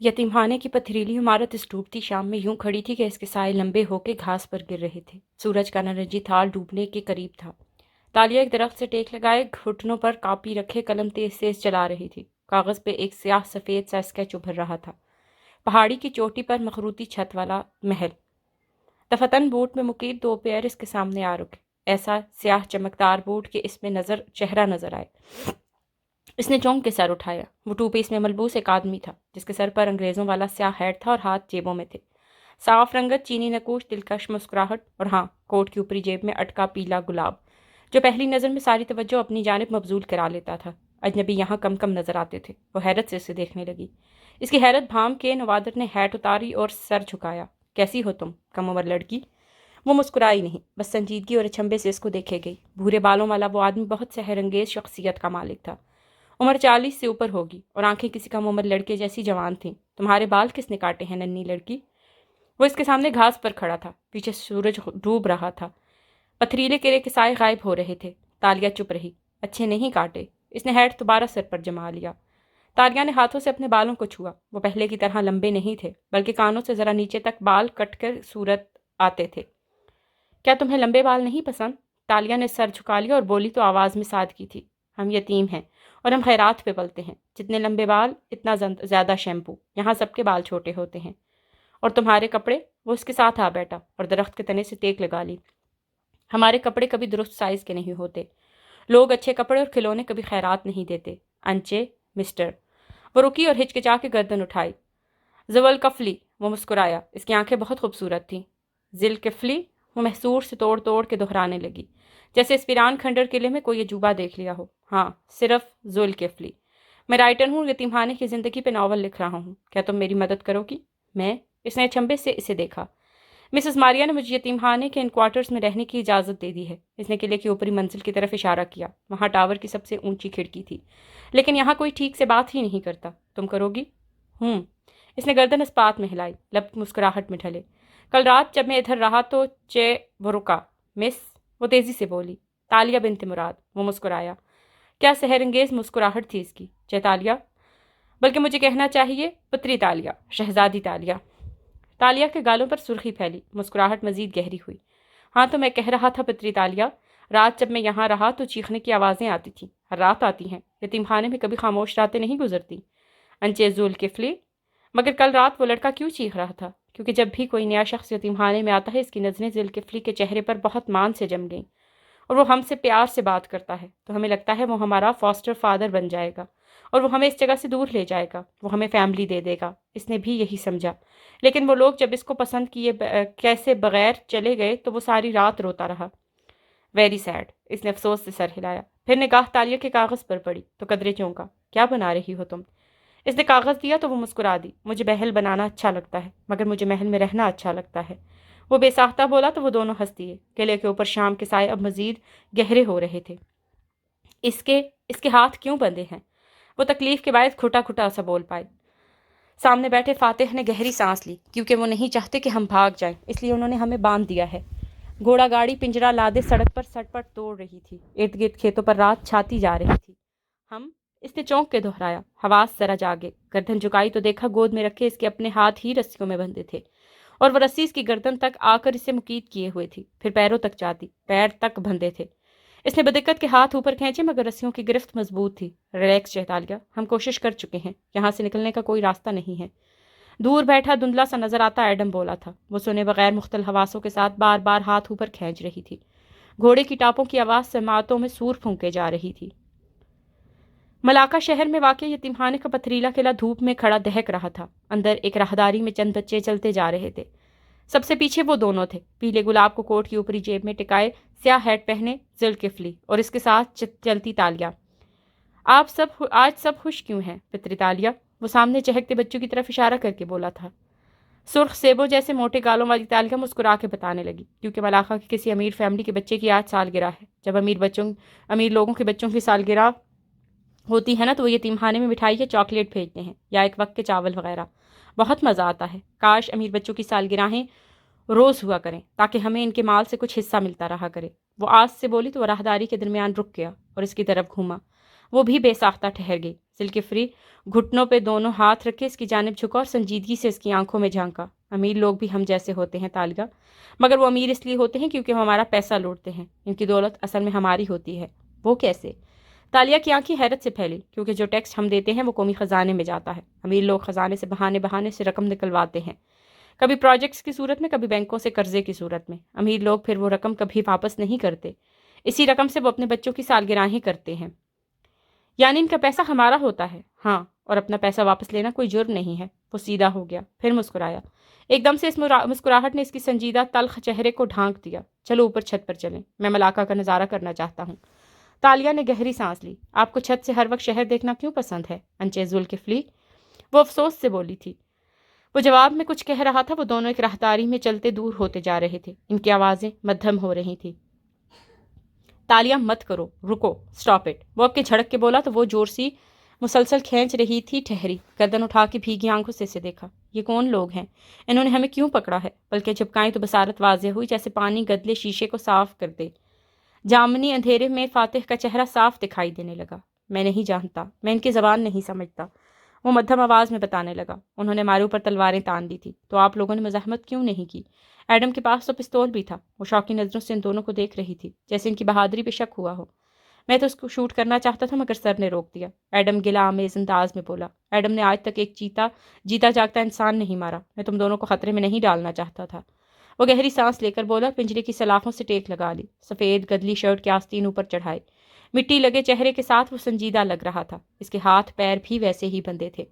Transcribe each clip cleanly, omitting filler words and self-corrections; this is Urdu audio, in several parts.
یتیم خانے کی پتھریلی عمارت اس ڈوبتی شام میں یوں کھڑی تھی کہ اس کے سائے لمبے ہو کے گھاس پر گر رہے تھے۔ سورج کا نارنجی تھال ڈوبنے کے قریب تھا۔ تالیہ ایک درخت سے ٹیک لگائے گھٹنوں پر کاپی رکھے قلم تیز تیز چلا رہی تھی۔ کاغذ پہ ایک سیاہ سفید سا اسکیچ ابھر رہا تھا۔ پہاڑی کی چوٹی پر مخروطی چھت والا محل۔ دفتن بوٹ میں مقید دو پیر اس کے سامنے آ رکے، ایسا سیاہ چمکدار بوٹ کہ اس میں چہرہ نظر آئے۔ اس نے چونک کے سر اٹھایا۔ وہ ٹو پیس میں ملبوس ایک آدمی تھا جس کے سر پر انگریزوں والا سیاہ ہیٹ تھا اور ہاتھ جیبوں میں تھے۔ صاف رنگت چینی نکوش دلکش مسکراہٹ، اور ہاں، کوٹ کی اوپری جیب میں اٹکا پیلا گلاب جو پہلی نظر میں ساری توجہ اپنی جانب مبذول کرا لیتا تھا۔ اجنبی یہاں کم کم نظر آتے تھے۔ وہ حیرت سے اسے دیکھنے لگی۔ اس کی حیرت بھام کے نوادر نے ہیٹ اتاری اور سر جھکایا۔ کیسی ہو تم، کم عمر لڑکی؟ وہ مسکرائی نہیں، بس سنجیدگی اور اچھمبے سے اس کو دیکھے گئی۔ بھورے بالوں والا وہ آدمی بہت سحر انگیز شخصیت کا مالک تھا۔ عمر 40 سے اوپر ہوگی اور آنکھیں کسی کم عمر لڑکے جیسی جوان تھیں۔ تمہارے بال کس نے کاٹے ہیں ننھی لڑکی؟ وہ اس کے سامنے گھاس پر کھڑا تھا۔ پیچھے سورج ڈوب رہا تھا۔ پتھریلے کرے کے سائے غائب ہو رہے تھے۔ تالیہ چپ رہی۔ اچھے نہیں کاٹے۔ اس نے ہیٹ دوبارہ سر پر جما لیا۔ تالیہ نے ہاتھوں سے اپنے بالوں کو چھوا۔ وہ پہلے کی طرح لمبے نہیں تھے، بلکہ کانوں سے ذرا نیچے تک بال کٹ کر صورت آتے تھے۔ کیا تمہیں لمبے بال نہیں پسند؟ تالیہ نے سر جھکا لیا اور بولی تو آواز میں سادگی تھی۔ ہم یتیم ہیں اور ہم خیرات پہ پلتے ہیں۔ جتنے لمبے بال اتنا زیادہ شیمپو۔ یہاں سب کے بال چھوٹے ہوتے ہیں۔ اور تمہارے کپڑے؟ وہ اس کے ساتھ آ بیٹھا اور درخت کے تنے سے ٹیک لگا لی۔ ہمارے کپڑے کبھی درست سائز کے نہیں ہوتے۔ لوگ اچھے کپڑے اور کھلونے کبھی خیرات نہیں دیتے۔ انچے مسٹر۔ وہ رکی اور ہچکچا کے گردن اٹھائی۔ ذوالکفلی، وہ مسکرایا۔ اس کی آنکھیں بہت خوبصورت تھیں۔ ذوالکفلی، وہ محصور سے توڑ توڑ کے دہرانے لگی، جیسے اس ویران کھنڈر قلعے میں کوئی عجوبہ دیکھ لیا ہو۔ ہاں، صرف ذوالکفلی۔ میں رائٹر ہوں، یتیم خانے کی زندگی پہ ناول لکھ رہا ہوں۔ کیا تم میری مدد کرو گی؟ میں؟ اس نے اچنبے سے اسے دیکھا۔ مسز ماریا نے مجھے یتیم خانے کے ان کوارٹرز میں رہنے کی اجازت دے دی ہے۔ اس نے قلعے کی اوپری منزل کی طرف اشارہ کیا۔ وہاں ٹاور کی سب سے اونچی کھڑکی تھی، لیکن یہاں کوئی ٹھیک سے بات ہی نہیں کرتا۔ تم کرو گی؟ اس نے گردن اسپات میں ہلائی، لب مسکراہٹ میں ڈھلے۔ کل رات جب میں ادھر رہا تو وہ رکا۔ مس، وہ تیزی سے بولی۔ تالیہ بنت مراد۔ وہ مسکرایا۔ کیا سحر انگیز مسکراہٹ تھی اس کی۔ تالیہ، بلکہ مجھے کہنا چاہیے پتری تالیہ، شہزادی تالیہ۔ تالیہ کے گالوں پر سرخی پھیلی، مسکراہٹ مزید گہری ہوئی۔ ہاں تو میں کہہ رہا تھا پتری تالیہ، رات جب میں یہاں رہا تو چیخنے کی آوازیں آتی تھیں۔ ہر رات آتی ہیں، یتیم خانے میں کبھی خاموش راتیں نہیں گزرتی۔ انچے ذوالکفلی، مگر کل رات وہ لڑکا کیوں چیخ رہا تھا؟ کیونکہ جب بھی کوئی نیا شخص یتیم خانے میں آتا ہے اس کی نظریں ذوالکفلی کے چہرے پر بہت مان سے جم گئیں، اور وہ ہم سے پیار سے بات کرتا ہے تو ہمیں لگتا ہے وہ ہمارا فاسٹر فادر بن جائے گا اور وہ ہمیں اس جگہ سے دور لے جائے گا، وہ ہمیں فیملی دے دے گا۔ اس نے بھی یہی سمجھا، لیکن وہ لوگ جب اس کو پسند کیے کیسے بغیر چلے گئے تو وہ ساری رات روتا رہا۔ Very sad. اس نے افسوس سے سر ہلایا، پھر نگاہ تالیہ کے کاغذ پر پڑی تو قدرے چونکا۔ کیا بنا رہی ہو تم؟ اس نے کاغذ دیا تو وہ مسکرا دی۔ مجھے محل بنانا اچھا لگتا ہے، مگر مجھے محل میں رہنا اچھا لگتا ہے۔ وہ بے ساختہ بولا تو وہ دونوں ہنس دیے۔ قلعے کے اوپر شام کے سائے اب مزید گہرے ہو رہے تھے۔ اس کے ہاتھ کیوں بندھے ہیں؟ وہ تکلیف کے باعث کھٹا کھٹا سا بول پائے۔ سامنے بیٹھے فاتح نے گہری سانس لی۔ کیونکہ وہ نہیں چاہتے کہ ہم بھاگ جائیں، اس لیے انہوں نے ہمیں باندھ دیا ہے۔ گھوڑا گاڑی پنجرا لادے سڑک پر سٹ پٹ توڑ رہی تھی۔ ارد گرد کھیتوں پر رات چھاتی جا رہی تھی۔ ہم؟ اس نے چونک کے دہرایا۔ حواس ذرا جاگے۔ گردن جھکائی تو دیکھا گود میں رکھے اس کے اپنے ہاتھ ہی رسیوں میں بندھے تھے، اور وہ رسی اس کی گردن تک آ کر اسے مقید کیے ہوئے تھی، پھر پیروں تک جاتی، پیر تک بندھے تھے۔ اس نے بدقت کے ہاتھ اوپر کھینچے مگر رسیوں کی گرفت مضبوط تھی۔ ریلیکس تالیہ، ہم کوشش کر چکے ہیں، یہاں سے نکلنے کا کوئی راستہ نہیں ہے۔ دور بیٹھا دھندلا سا نظر آتا ایڈم بولا تھا۔ وہ سنے بغیر مختلف حواسوں کے ساتھ بار بار ہاتھ اوپر کھینچ رہی تھی۔ گھوڑے کی ٹاپوں کی آواز سماعتوں میں سور پھونکے جا رہی تھی۔ ملاقہ شہر میں واقع یتیم خانے کا پتھریلا قلعہ دھوپ میں کھڑا دہک رہا تھا۔ اندر ایک راہداری میں چند بچے چلتے جا رہے تھے۔ سب سے پیچھے وہ دونوں تھے، پیلے گلاب کو کوٹ کی اوپری جیب میں ٹکائے، سیاہ ہیٹ پہنے ذوالکفلی، اور اس کے ساتھ چلتی تالیہ۔ آج سب خوش کیوں ہیں پتری تالیہ؟ وہ سامنے چہکتے بچوں کی طرف اشارہ کر کے بولا تھا۔ سرخ سیبوں جیسے موٹے گالوں والی تالیہ مسکرا کے بتانے لگی، کیونکہ ملاقہ کی کسی امیر فیملی کے بچے کی آج سالگرہ ہے۔ جب امیر لوگوں کے بچوں کی سالگرہ ہوتی ہے نا تو وہ یتیم خانے میں مٹھائی یا چاکلیٹ بھیجتے ہیں، یا ایک وقت کے چاول وغیرہ۔ بہت مزہ آتا ہے۔ کاش امیر بچوں کی سالگرہیں روز ہوا کریں تاکہ ہمیں ان کے مال سے کچھ حصہ ملتا رہا کرے۔ وہ آس سے بولی تو وہ راہداری کے درمیان رک گیا اور اس کی طرف گھوما۔ وہ بھی بے ساختہ ٹھہر گئی۔ ذوالکفلی گھٹنوں پہ دونوں ہاتھ رکھے اس کی جانب جھکا اور سنجیدگی سے اس کی آنکھوں میں جھانکا۔ امیر لوگ بھی ہم جیسے ہوتے ہیں تالیہ، مگر وہ امیر اس لیے ہوتے ہیں کیونکہ وہ ہمارا پیسہ لوٹتے ہیں۔ ان کی دولت اصل میں ہماری ہوتی ہے۔ وہ کیسے؟ تالیہ کی آنکھیں حیرت سے پھیلی، کیونکہ جو ٹیکس ہم دیتے ہیں وہ قومی خزانے میں جاتا ہے۔ امیر لوگ خزانے سے بہانے بہانے سے رقم نکلواتے ہیں، کبھی پروجیکٹس کی صورت میں، کبھی بینکوں سے قرضے کی صورت میں۔ امیر لوگ پھر وہ رقم کبھی واپس نہیں کرتے، اسی رقم سے وہ اپنے بچوں کی سالگرہیں کرتے ہیں۔ یعنی ان کا پیسہ ہمارا ہوتا ہے؟ ہاں، اور اپنا پیسہ واپس لینا کوئی جرم نہیں ہے۔ وہ سیدھا ہو گیا، پھر مسکرایا۔ ایک دم سے اس مسکراہٹ نے اس کی سنجیدہ تلخ چہرے کو ڈھانک دیا۔ چلو اوپر چھت پر چلیں، میں ملاقہ کا نظارہ کرنا چاہتا ہوں۔ تالیہ نے گہری سانس لی۔ آپ کو چھت سے ہر وقت شہر دیکھنا کیوں پسند ہے انچے ذوالکفلی؟ وہ افسوس سے بولی تھی۔ وہ جواب میں کچھ کہہ رہا تھا۔ وہ دونوں ایک راہداری میں چلتے دور ہوتے جا رہے تھے۔ ان کی آوازیں مدھم ہو رہی تھی۔ تالیہ مت کرو، رکو، سٹاپ اٹ۔ وہ اب کے جھڑک کے بولا تو وہ زور سی مسلسل کھینچ رہی تھی ٹھہری، گردن اٹھا کے بھیگی آنکھوں سے اسے دیکھا۔ یہ کون لوگ ہیں؟ انہوں نے ہمیں کیوں پکڑا ہے؟ پلکیں جھپکائیں تو بصارت واضح ہوئی، جیسے پانی گدلے شیشے کو صاف کر دے۔ جامنی اندھیرے میں فاتح کا چہرہ صاف دکھائی دینے لگا۔ میں نہیں جانتا، میں ان کی زبان نہیں سمجھتا، وہ مدھم آواز میں بتانے لگا۔ انہوں نے ہمارے اوپر تلواریں تان دی تھی، تو آپ لوگوں نے مزاحمت کیوں نہیں کی؟ ایڈم کے پاس تو پستول بھی تھا۔ وہ شوقی نظروں سے ان دونوں کو دیکھ رہی تھی، جیسے ان کی بہادری پہ شک ہوا ہو۔ میں تو اس کو شوٹ کرنا چاہتا تھا، مگر سر نے روک دیا، ایڈم گلہ آمیز انداز میں بولا۔ ایڈم نے آج تک ایک جیتا جاگتا انسان نہیں مارا۔ میں تم دونوں کو خطرے میں نہیں ڈالنا چاہتا تھا۔ وہ گہری سانس لے کر بولا، پنجرے کی سلاخوں سے ٹیک لگا لی، سفید گدلی شرٹ کے آستین اوپر چڑھائے، مٹی لگے چہرے کے ساتھ وہ سنجیدہ لگ رہا تھا۔ اس کے ہاتھ پیر بھی ویسے ہی بندھے تھے۔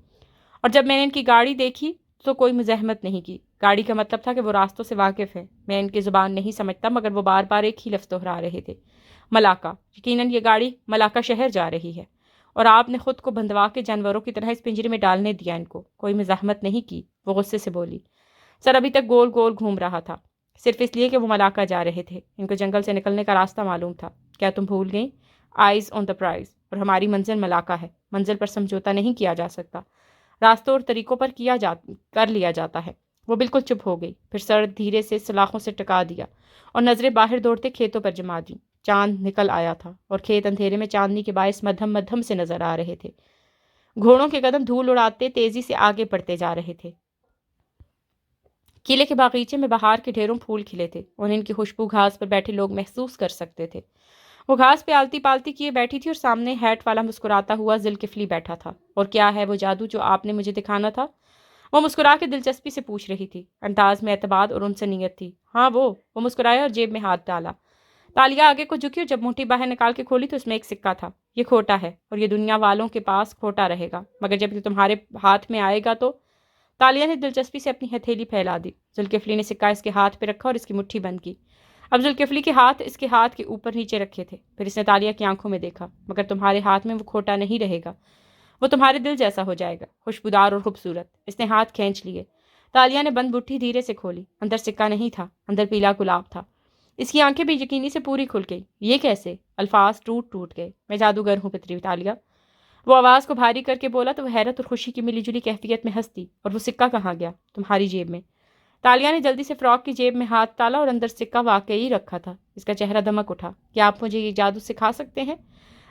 اور جب میں نے ان کی گاڑی دیکھی تو کوئی مزاحمت نہیں کی۔ گاڑی کا مطلب تھا کہ وہ راستوں سے واقف ہے۔ میں ان کی زبان نہیں سمجھتا، مگر وہ بار بار ایک ہی لفظ دہرا رہے تھے، ملاقہ۔ یقیناً یہ گاڑی ملاقہ شہر جا رہی ہے، اور آپ نے خود کو بندھوا کے جانوروں کی طرح اس پنجرے میں ڈالنے دیا ان کو۔ کوئی مزاحمت نہیں کی، وہ غصے سے بولی۔ سر ابھی تک گول گول گھوم رہا تھا، صرف اس لیے کہ وہ ملاقہ جا رہے تھے۔ ان کو جنگل سے نکلنے کا راستہ معلوم تھا۔ کیا تم بھول گئیں؟ آئیز آن دا پرائز، اور ہماری منزل ملاقہ ہے۔ منزل پر سمجھوتا نہیں کیا جا سکتا، راستوں اور طریقوں پر کر لیا جاتا ہے۔ وہ بالکل چپ ہو گئی، پھر سر دھیرے سے سلاخوں سے ٹکا دیا اور نظریں باہر دوڑتے کھیتوں پر جما دیں۔ چاند نکل آیا تھا اور کھیت اندھیرے میں چاندنی کے باعث مدھم مدھم سے نظر آ رہے تھے۔ گھوڑوں کے قدم دھول اڑاتے تیزی سے آگے بڑھتے جا رہے تھے۔ قلعے کے باغیچے میں بہار کے ڈھیروں پھول کھلے تھے، اور ان کی خوشبو گھاس پر بیٹھے لوگ محسوس کر سکتے تھے۔ وہ گھاس پہ آلتی پالتی کیے بیٹھی تھی، اور سامنے ہیٹ والا مسکراتا ہوا ذوالکفلی بیٹھا تھا۔ اور کیا ہے وہ جادو جو آپ نے مجھے دکھانا تھا؟ وہ مسکرا کے دلچسپی سے پوچھ رہی تھی، انداز میں اعتماد اور انسانیت تھی۔ ہاں وہ مسکرایا اور جیب میں ہاتھ ڈالا۔ تالیہ آگے کو جھکی اور جب موٹی باہر نکال کے کھولی تو اس میں ایک سکہ تھا۔ یہ کھوٹا ہے، اور یہ دنیا والوں کے پاس کھوٹا رہے گا، مگر جب یہ تمہارے ہاتھ میں آئے گا تو… تالیہ نے دلچسپی سے اپنی ہتھیلی پھیلا دی۔ ذوالکفلی نے سکہ اس کے ہاتھ پہ رکھا اور اس کی مٹھی بند کی۔ اب ذوالکفلی کے ہاتھ اس کے ہاتھ کے اوپر نیچے رکھے تھے۔ پھر اس نے تالیہ کی آنکھوں میں دیکھا۔ مگر تمہارے ہاتھ میں وہ کھوٹا نہیں رہے گا، وہ تمہارے دل جیسا ہو جائے گا، خوشبودار اور خوبصورت۔ اس نے ہاتھ کھینچ لیے۔ تالیہ نے بند مٹھی دھیرے سے کھولی۔ اندر سکہ نہیں تھا، اندر پیلا گلاب تھا۔ اس کی آنکھیں بے یقینی سے پوری کھل گئی۔ یہ کیسے؟ الفاظ ٹوٹ گئے۔ میں جادوگر ہوں پتری تالیہ۔ وہ آواز کو بھاری کر کے بولا تو وہ حیرت اور خوشی کی ملی جلی کیفیت میں ہنس دی۔ اور وہ سکہ کہاں گیا؟ تمہاری جیب میں۔ تالیہ نے جلدی سے فراک کی جیب میں ہاتھ ڈالا اور اندر سکہ واقعی رکھا تھا۔ اس کا چہرہ دمک اٹھا۔ کیا آپ مجھے یہ جادو سکھا سکتے ہیں؟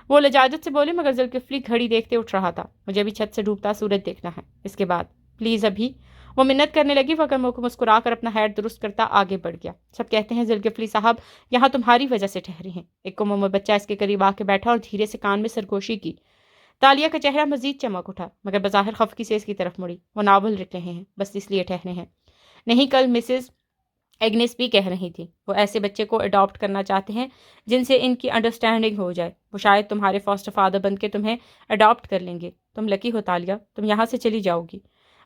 وہ لجاجت سے بولے، مگر ذوالکفلی گھڑی دیکھتے اٹھ رہا تھا۔ مجھے ابھی چھت سے ڈوبتا سورج دیکھنا ہے، اس کے بعد پلیز ابھی۔ وہ منت کرنے لگی، مگر مسکرا کر اپنا ہیڈ درست کرتا آگے بڑھ گیا۔ سب کہتے ہیں ذوالکفلی صاحب یہاں تمہاری وجہ سے ٹھہری ہیں۔ ایک کومل بچہ اس کے قریب آ کے بیٹھا اور دھیرے سے کان میں سرگوشی کی۔ تالیہ کا چہرہ مزید چمک اٹھا، مگر بظاہر خفگی سے اس کی طرف مڑی۔ وہ ناول لکھ رہے ہیں، بس اس لیے ٹھہرے ہیں۔ نہیں، کل مسز ایگنس بھی کہہ رہی تھی، وہ ایسے بچے کو اڈاپٹ کرنا چاہتے ہیں جن سے ان کی انڈرسٹینڈنگ ہو جائے۔ وہ شاید تمہارے فاسٹر فادر بن کے تمہیں اڈاپٹ کر لیں گے۔ تم لکی ہو تالیہ، تم یہاں سے چلی جاؤ گی۔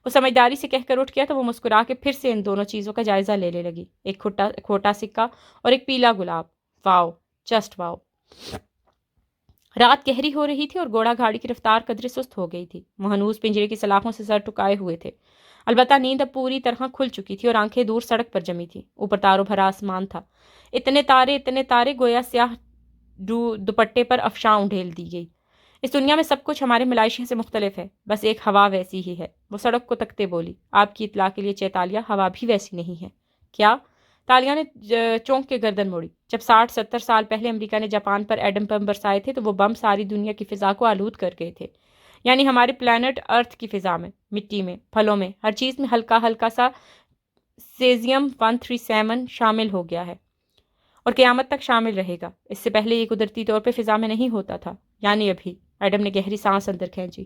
وہ سمجھداری سے کہہ کر اٹھ گیا تو وہ مسکرا کے پھر سے ان دونوں چیزوں کا جائزہ لینے لگی، ایک کھوٹا سکہ اور ایک پیلا گلاب۔ واؤ، جسٹ واؤ۔ رات گہری ہو رہی تھی اور گھوڑا گاڑی کی رفتار قدرے سست ہو گئی تھی۔ وہ ہنوز پنجرے کی سلاخوں سے سر ٹکائے ہوئے تھے، البتہ نیند اب پوری طرح کھل چکی تھی اور آنکھیں دور سڑک پر جمی تھی۔ اوپر تاروں بھرا آسمان تھا، اتنے تارے گویا سیاہ دوپٹے پر افشاں انڈھیل دی گئی۔ اس دنیا میں سب کچھ ہمارے ملائشیا سے مختلف ہے، بس ایک ہوا ویسی ہی ہے۔ وہ سڑک کو تکتے بولی۔ آپ کی اطلاع کے لیے چیتالیہ، ہوا بھی ویسی نہیں ہے۔ کیا؟ تالیہ نے چونک کے گردن موڑی. جب 60-70 سال پہلے امریکہ نے جاپان پر ایٹم بم برسائے تھے تو وہ بم ساری دنیا کی فضا کو آلود کر گئے تھے. یعنی ہمارے پلانٹ ارتھ کی فضا میں، مٹی میں، پھلوں میں، ہر چیز میں ہلکا ہلکا سا سیزیم 137 شامل ہو گیا ہے اور قیامت تک شامل رہے گا. اس سے پہلے یہ قدرتی طور پہ فضا میں نہیں ہوتا تھا. یعنی ابھی. ایڈم نے گہری سانس اندر کھینچی.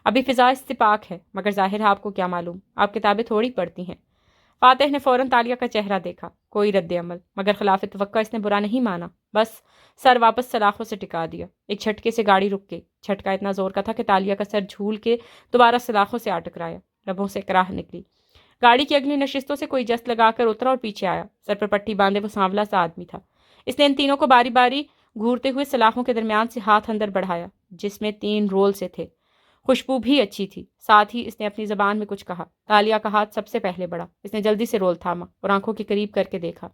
ابھی فضا اس سے پاک ہے، مگر ظاہر ہے آپ کو کیا معلوم، آپ کتابیں تھوڑی پڑھتی ہیں. فاتح نے فوراً تالیہ کا چہرہ دیکھا. کوئی رد عمل، مگر خلاف توقع اس نے برا نہیں مانا. بس سر واپس سلاخوں سے ٹکا دیا. ایک جھٹکے سے گاڑی رک گئی. جھٹکا اتنا زور کا تھا کہ تالیہ کا سر جھول کے دوبارہ سلاخوں سے آ ٹکرایا. لبوں سے کراہ نکلی. گاڑی کی اگلی نشستوں سے کوئی جست لگا کر اترا اور پیچھے آیا. سر پر پٹی باندھے وہ سانولا سا آدمی تھا. اس نے ان تینوں کو باری باری گھورتے ہوئے سلاخوں کے درمیان سے ہاتھ اندر بڑھایا جس میں 3 رول سے تھے. خوشبو بھی اچھی تھی. ساتھ ہی اس نے اپنی زبان میں کچھ کہا. تالیہ کا ہاتھ سب سے پہلے بڑھا. اس نے جلدی سے رول تھاما اور آنکھوں کے قریب کر کے دیکھا.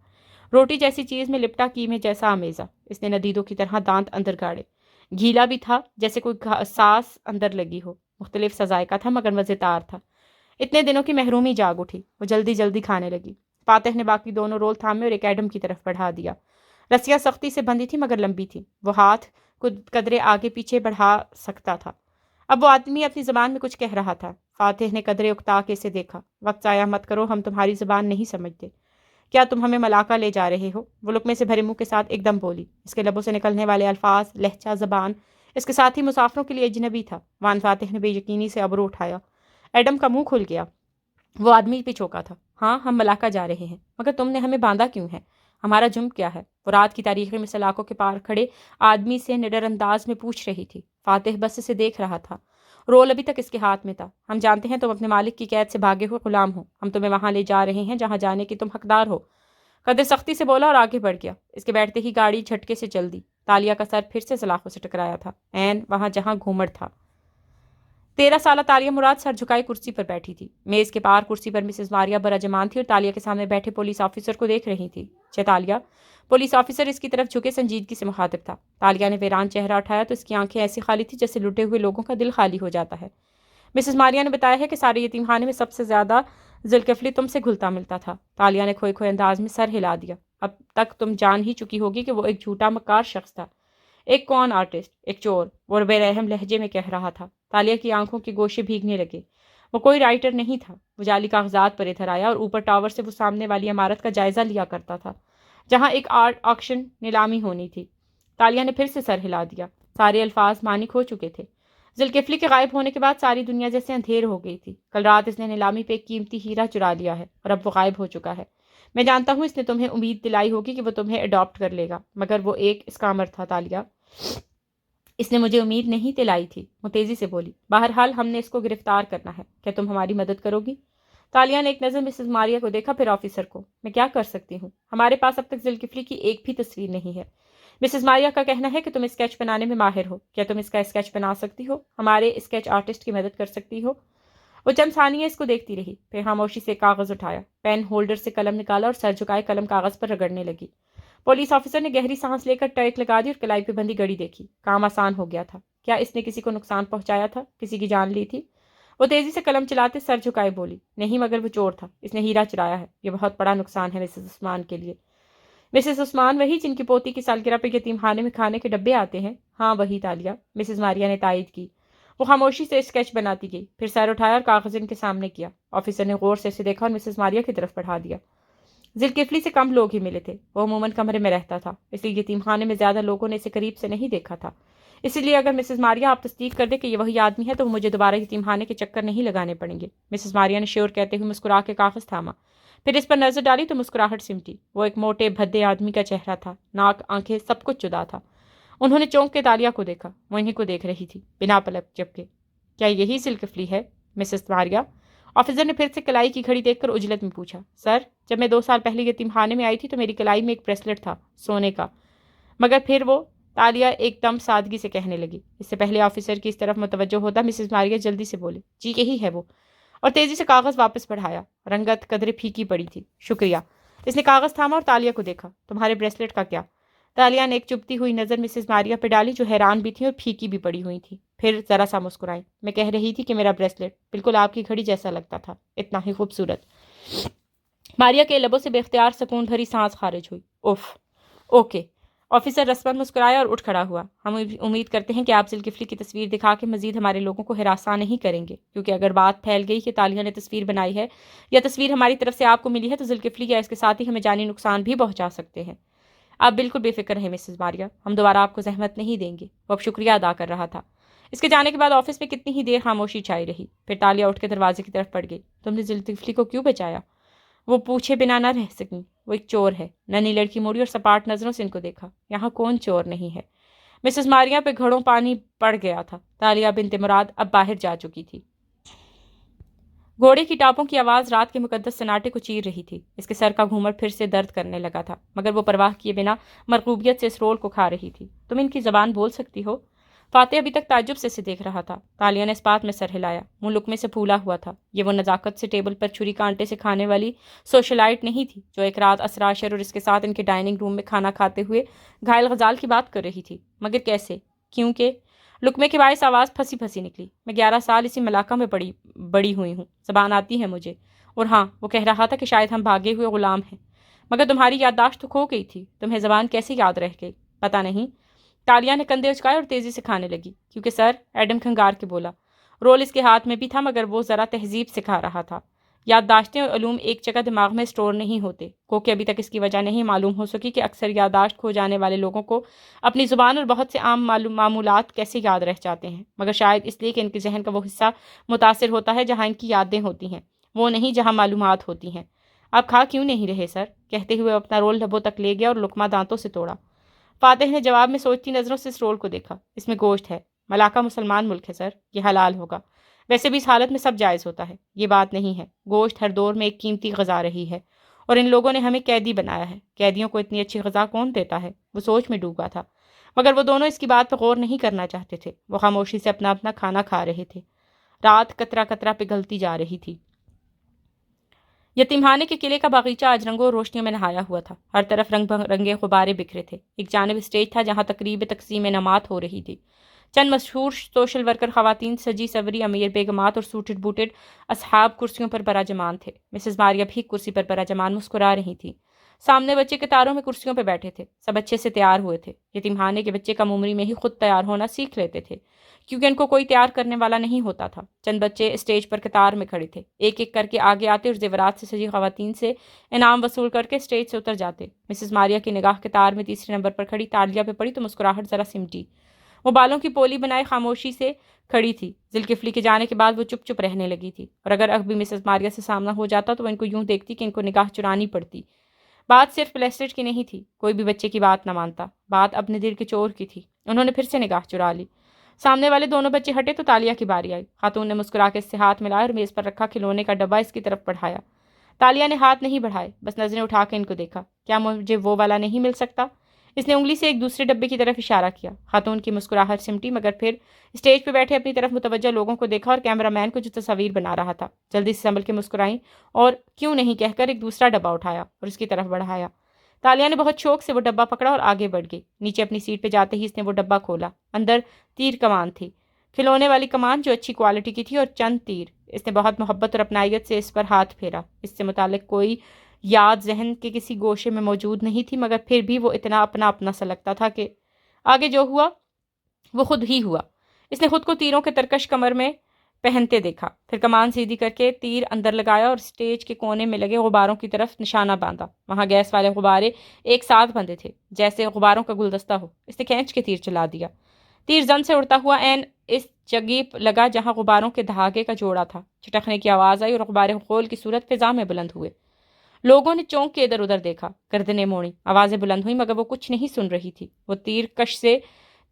روٹی جیسی چیز میں لپٹا قیمے جیسا آمیزہ. اس نے ندیدوں کی طرح دانت اندر گاڑے. گھیلا بھی تھا جیسے کوئی ساس اندر لگی ہو. مختلف سا ذائقہ تھا مگر مزیدار تھا. اتنے دنوں کی محرومی جاگ اٹھی. وہ جلدی جلدی کھانے لگی. فاتح نے باقی دونوں رول تھامے اور ایک ایڈم کی طرف بڑھا دیا. رسیاں سختی سے بندھی تھی مگر لمبی تھی. وہ ہاتھ کو قدرے آگے پیچھے بڑھا سکتا تھا. اب وہ آدمی اپنی زبان میں کچھ کہہ رہا تھا. فاتح نے قدرے اکتا کے اسے دیکھا. وقت ضائع مت کرو، ہم تمہاری زبان نہیں سمجھتے. کیا تم ہمیں ملاقہ لے جا رہے ہو؟ وہ لقمے سے بھرے منہ کے ساتھ ایک دم بولی. اس کے لبوں سے نکلنے والے الفاظ، لہجہ، زبان اس کے ساتھ ہی مسافروں کے لیے اجنبی تھا. وان فاتح نے بے یقینی سے ابرو اٹھایا. ایڈم کا منہ کھل گیا. وہ آدمی پہ چوکا تھا. ہاں، ہم ملاقہ جا رہے ہیں، مگر تم نے ہمیں باندھا کیوں ہے؟ ہمارا جرم کیا ہے؟ وہ رات کی تاریخی میں سلاخوں کے پار کھڑے آدمی سے نڈر انداز میں پوچھ رہی تھی. فاتح بس اسے دیکھ رہا تھا. رول ابھی تک اس کے ہاتھ میں تھا. ہم جانتے ہیں تم اپنے مالک کی قید سے بھاگے ہوئے غلام ہو. ہم تمہیں وہاں لے جا رہے ہیں جہاں جانے کی تم حقدار ہو. قدر سختی سے بولا اور آگے بڑھ گیا. اس کے بیٹھتے ہی گاڑی جھٹکے سے چل دی. تالیہ کا سر پھر سے سلاخوں سے ٹکرایا تھا. وہاں جہاں گھومڑ تھا. 13 سالہ تالیہ مراد سر جھکائے کرسی پر بیٹھی تھی. میز کے پار کرسی پر مسز ماریا براجمان تھی اور تالیہ کے سامنے بیٹھے پولیس آفیسر کو دیکھ رہی تھی. تالیہ. پولیس آفیسر اس کی طرف جھکے سنجیدگی سے مخاطب تھا. تالیہ نے ویران چہرہ اٹھایا تو اس کی آنکھیں ایسی خالی تھی جیسے لٹے ہوئے لوگوں کا دل خالی ہو جاتا ہے. مسز ماریا نے بتایا ہے کہ سارے یتیم خانے میں سب سے زیادہ ذوالکفلی تم سے گھلتا ملتا تھا. تالیہ نے کھوئے کھوئے انداز میں سر ہلا دیا. اب تک تم جان ہی چکی ہوگی کہ وہ ایک جھوٹا مکار شخص تھا، ایک کون آرٹسٹ، ایک چور. وہ بے رحم لہجے میں کہہ رہا تھا. تالیہ کی آنکھوں کے گوشے بھیگنے لگے. وہ کوئی رائٹر نہیں تھا. وہ جعلی کاغذات پر ادھر آیا اور اوپر ٹاور سے وہ سامنے والی عمارت کا جائزہ لیا کرتا تھا جہاں ایک آرٹ آکشن نیلامی ہونی تھی. تالیہ نے پھر سے سر ہلا دیا. سارے الفاظ معنی کھو چکے تھے. ذوالکفلی کے غائب ہونے کے بعد ساری دنیا جیسے اندھیر ہو گئی تھی. کل رات اس نے نیلامی پہ ایک قیمتی ہیرا چرا لیا ہے اور اب وہ غائب ہو چکا ہے. میں جانتا ہوں اس نے تمہیں امید دلائی ہوگی کہ وہ تمہیں اڈاپٹ کر لے گا، مگر وہ ایک اسکامر تھا تالیہ. اس نے مجھے امید نہیں دلائی تھی. وہ تیزی سے بولی. بہرحال ہم نے اس کو گرفتار کرنا ہے. کیا تم ہماری مدد کرو گی؟ تالیہ نے ایک نظر مسز ماریا کو دیکھا، پھر آفیسر کو. میں کیا کر سکتی ہوں؟ ہمارے پاس اب تک ذوالکفلی کی ایک بھی تصویر نہیں ہے. مسز ماریا کا کہنا ہے کہ تم اسکیچ بنانے میں ماہر ہو. کیا تم اس کا اسکیچ بنا سکتی ہو؟ ہمارے اسکیچ آرٹسٹ کی مدد کر سکتی ہو؟ وہ چند ثانیے اس کو دیکھتی رہی، پھر خاموشی سے کاغذ اٹھایا، پین ہولڈر سے قلم نکالا اور سر جھکائے قلم کاغذ پر رگڑنے لگی. پولیس آفیسر نے گہری سانس لے کر ٹیک لگا دی اور کلائی پہ بندی گڑی دیکھی. کام آسان ہو گیا تھا. کیا اس نے کسی کو نقصان پہنچایا تھا؟ کسی کی جان لی تھی؟ وہ تیزی سے قلم چلاتے سر جھکائے بولی. نہیں، مگر وہ چور تھا. اس نے ہیرا چرایا ہے. یہ بہت بڑا نقصان ہے مسز عثمان کے لیے. مسز عثمان وہی جن کی پوتی کی سالگرہ پہ یتیم خانے میں کھانے کے ڈبے آتے ہیں؟ ہاں وہی تالیہ. مسز ماریا نے تائید کی. وہ خاموشی سے اسکیچ بناتی گئی، پھر سر اٹھایا اور کاغذ ان کے سامنے کیا. آفیسر نے غور سے اسے دیکھا اور مسز ماریا کی طرف بڑھا دیا. ذوالکفلی سے کم لوگ ہی ملے تھے. وہ عموماً کمرے میں رہتا تھا، اس لیے یتیم خانے میں زیادہ لوگوں نے اسے قریب سے نہیں دیکھا تھا. اسی لیے اگر مسز ماریا آپ تصدیق کر دے کہ یہ وہی آدمی ہے تو مجھے دوبارہ یتیم خانے کے چکر نہیں لگانے پڑیں گے. مسز ماریا نے شیور کہتے ہوئے مسکرا کے کاغذ تھاما، پھر اس پر نظر ڈالی تو مسکراہٹ سمٹی. وہ ایک موٹے بھدے آدمی کا چہرہ تھا. ناک، آنکھیں، سب کچھ جدا تھا. انہوں نے چونک کے تالیہ کو دیکھا. وہ انہیں کو دیکھ رہی تھی بنا پلک جھپکے. کیا یہی ذوالکفلی ہے مسز ماریا؟ آفیسر نے پھر سے کلائی کی گھڑی دیکھ کر عجلت میں پوچھا. سر، جب میں 2 سال پہلے یتیم خانے میں آئی تھی تو میری کلائی میں ایک بریسلٹ تھا سونے کا. مگر پھر وہ، تالیہ ایک دم سادگی سے کہنے لگی. اس سے پہلے آفیسر کی اس طرف متوجہ ہوتا مسز ماریا جلدی سے بولی. جی یہی ہے وہ، اور تیزی سے کاغذ واپس بڑھایا. رنگت قدرے پھیکی پڑی تھی. شکریہ. اس نے کاغذ تھاما اور تالیہ کو دیکھا. تمہارے بریسلٹ کا کیا؟ تالیہ نے ایک چبھتی ہوئی نظر مسز ماریا پہ ڈالی جو حیران بھی تھی اور پھیکی بھی پڑی ہوئی تھی. پھر ذرا سا مسکرائی. میں کہہ رہی تھی کہ میرا بریسلٹ بالکل آپ کی گھڑی جیسا لگتا تھا، اتنا ہی خوبصورت. ماریا کے لبوں سے بے اختیار سکون بھری سانس خارج ہوئی۔ If, okay. آفیسر رسمن مسکرایا اور اٹھ کھڑا ہوا۔ ہم امید کرتے ہیں کہ آپ ذوالکفلی کی تصویر دکھا کے مزید ہمارے لوگوں کو ہراساں نہیں کریں گے، کیونکہ اگر بات پھیل گئی کہ تالیہ نے تصویر بنائی ہے یا تصویر ہماری طرف سے آپ کو ملی ہے تو ذوالکفلی یا اس کے ساتھ ہی ہمیں جانی نقصان بھی پہنچا سکتے ہیں۔ آپ بالکل بے فکر ہیں مسز ماریا، ہم دوبارہ آپ کو زحمت نہیں دیں گے۔ وہ اب شکریہ ادا کر رہا تھا۔ اس کے جانے کے بعد آفس میں کتنی ہی دیر خاموشی چھائی رہی۔ پھر تالیہ اٹھ کے دروازے کی طرف بڑھ گئی۔ تم نے ذوالکفلی کو کیوں بچایا؟ وہ پوچھے بنا نہ رہ سکیں۔ وہ ایک چور ہے۔ ننھی لڑکی موڑی اور سپاٹ نظروں سے ان کو دیکھا۔ یہاں کون چور نہیں ہے؟ مسز ماریا پہ گھڑوں پانی پڑ گیا تھا۔ تالیہ بنت مراد اب باہر جا چکی تھی۔ گھوڑے کی ٹاپوں کی آواز رات کے مقدس سناٹے کو چیر رہی تھی۔ اس کے سر کا گھومر پھر سے درد کرنے لگا تھا، مگر وہ پرواہ کیے بنا مرغوبیت سے اس رول کو کھا رہی تھی۔ تم ان کی زبان بول سکتی ہو؟ فاتح ابھی تک تعجب سے دیکھ رہا تھا۔ تالیہ نے اس بات میں سر ہلایا۔ منہ لقمے سے پھولا ہوا تھا۔ یہ وہ نزاکت سے ٹیبل پر چھری کانٹے سے کھانے والی سوشلائٹ نہیں تھی جو ایک رات اسرا اشر اور اس کے ساتھ ان کے ڈائننگ روم میں کھانا کھاتے ہوئے گھائل غزال کی بات کر رہی تھی۔ مگر کیسے؟ کیونکہ لقمے کے باعث آواز پھنسی پھنسی نکلی۔ میں 11 سال اسی ملاقہ میں بڑی ہوئی ہوں، زبان آتی ہے مجھے۔ اور ہاں، وہ کہہ رہا تھا کہ شاید ہم بھاگے ہوئے غلام ہیں۔ مگر تمہاری یادداشت تو کھو گئی تھی، تمہیں زبان کیسے یاد رہ گئی؟ پتہ نہیں۔ تالیہ نے کندھے اچکائے اور تیزی سے کھانے لگی۔ کیونکہ سر، ایڈم کھنگار کے بولا۔ رول اس کے ہاتھ میں بھی تھا مگر وہ ذرا تہذیب سکھا رہا تھا۔ یادداشتیں اور علوم ایک جگہ دماغ میں اسٹور نہیں ہوتے۔ کوکہ ابھی تک اس کی وجہ نہیں معلوم ہو سکی کہ اکثر یادداشت کھو جانے والے لوگوں کو اپنی زبان اور بہت سے عام معمولات کیسے یاد رہ جاتے ہیں، مگر شاید اس لیے کہ ان کے ذہن کا وہ حصہ متاثر ہوتا ہے جہاں ان کی یادیں ہوتی ہیں، وہ نہیں جہاں معلومات ہوتی ہیں۔ آپ کھا کیوں نہیں رہے سر؟ کہتے ہوئے اپنا رول لبوں تک لے گیا اور لقمہ دانتوں سے توڑا۔ فاتح نے جواب میں سوچتی نظروں سے اس رول کو دیکھا۔ اس میں گوشت ہے۔ ملاقہ مسلمان ملک ہے سر، یہ حلال ہوگا۔ ویسے بھی اس حالت میں سب جائز ہوتا ہے، یہ بات نہیں ہے۔ گوشت ہر دور میں ایک قیمتی غذا رہی ہے اور ان لوگوں نے ہمیں قیدی بنایا ہے۔ قیدیوں کو اتنی اچھی غذا کون دیتا ہے؟ وہ سوچ میں ڈوبا تھا، مگر وہ دونوں اس کی بات پر غور نہیں کرنا چاہتے تھے۔ وہ خاموشی سے اپنا اپنا کھانا کھا رہے تھے۔ رات قطرہ قطرہ پگھلتی جا رہی تھی۔ یتیمخانے کے قلعے کا باغیچہ آج رنگوں اور روشنیوں میں نہایا ہوا تھا۔ ہر طرف رنگ برنگے غبارے بکھرے تھے۔ ایک جانب اسٹیج تھا جہاں تقریب تقسیم انعامات ہو رہی تھی۔ چند مشہور سوشل ورکر خواتین سجی سوری امیر بیگمات اور سوٹڈ بوٹڈ اصحاب کرسیوں پر براجمان تھے۔ مسز ماریا بھی کرسی پر براجمان مسکرا رہی تھیں۔ سامنے بچے قطاروں میں کرسیوں پہ بیٹھے تھے۔ سب اچھے سے تیار ہوئے تھے۔ یتیمخانے کے بچے کم عمری میں ہی خود تیار ہونا سیکھ لیتے تھے، کیونکہ ان کو کوئی تیار کرنے والا نہیں ہوتا تھا۔ چند بچے اسٹیج پر قطار میں کھڑے تھے، ایک ایک کر کے آگے آتے اور زیورات سے سجی خواتین سے انعام وصول کر کے اسٹیج سے اتر جاتے۔ مسز ماریا کی نگاہ قطار میں تیسرے نمبر پر کھڑی تالیہ پہ پڑی تو مسکراہٹ ذرا سمٹی۔ وہ بالوں کی پولی بنائے خاموشی سے کھڑی تھی۔ ذوالکفلی کے جانے کے بعد وہ چپ چپ رہنے لگی تھی، اور اگر اب بھی مسز ماریا سے سامنا ہو جاتا تو وہ ان کو یوں دیکھتی کہ ان کو نگاہ چرانی پڑتی۔ بات صرف پلیسٹڈ کی نہیں تھی، کوئی بھی بچے کی بات نہ مانتا۔ بات اپنے دل کے چور کی تھی۔ انہوں نے پھر سے نگاہ چرا لی۔ سامنے والے دونوں بچے ہٹے تو تالیہ کی باری آئی۔ خاتون نے مسکرا کے اس سے ہاتھ ملایا اور میز پر رکھا کھلونے کا ڈبہ اس کی طرف بڑھایا۔ تالیہ نے ہاتھ نہیں بڑھائے، بس نظریں اٹھا کے ان کو دیکھا۔ کیا مجھے وہ والا نہیں مل سکتا؟ اس نے انگلی سے ایک دوسرے ڈبے کی طرف اشارہ کیا۔ خاتون کی مسکراہٹ سمٹی، مگر پھر اسٹیج پہ بیٹھے اپنی طرف متوجہ لوگوں کو دیکھا اور کیمرہ مین کو جو تصاویر بنا رہا تھا۔ جلدی سے سنبھل کے مسکرائیں اور کیوں نہیں کہہ کر ایک دوسرا ڈبہ اٹھایا اور اس کی طرف بڑھایا۔ تالیہ نے بہت شوق سے وہ ڈبہ پکڑا اور آگے بڑھ گئی۔ نیچے اپنی سیٹ پہ جاتے ہی اس نے وہ ڈبہ کھولا۔ اندر تیر کمان تھی، کھلونے والی کمان جو اچھی کوالٹی کی تھی، اور چند تیر۔ اس نے بہت محبت اور اپنائیت سے اس پر ہاتھ پھیرا۔ اس سے متعلق کوئی یاد ذہن کے کسی گوشے میں موجود نہیں تھی، مگر پھر بھی وہ اتنا اپنا اپنا سا لگتا تھا کہ آگے جو ہوا وہ خود ہی ہوا۔ اس نے خود کو تیروں کے ترکش کمر میں پہنتے دیکھا، پھر کمان سیدھی کر کے تیر اندر لگایا اور اسٹیج کے کونے میں لگے غباروں کی طرف نشانہ باندھا۔ وہاں گیس والے غبارے ایک ساتھ بندھے تھے جیسے غباروں کا گلدستہ ہو۔ اس نے کھینچ کے تیر چلا دیا۔ تیر زن سے اڑتا ہوا اس جگہ لگا جہاں غباروں کے دھاگے کا جوڑا تھا۔ چھٹکنے کی آواز آئی اور غبارے خول کی صورت فضا میں بلند ہوئے۔ لوگوں نے چونک کے ادھر ادھر دیکھا، گردنیں موڑی، آوازیں بلند ہوئیں، مگر وہ کچھ نہیں سن رہی تھی۔ وہ تیر کش سے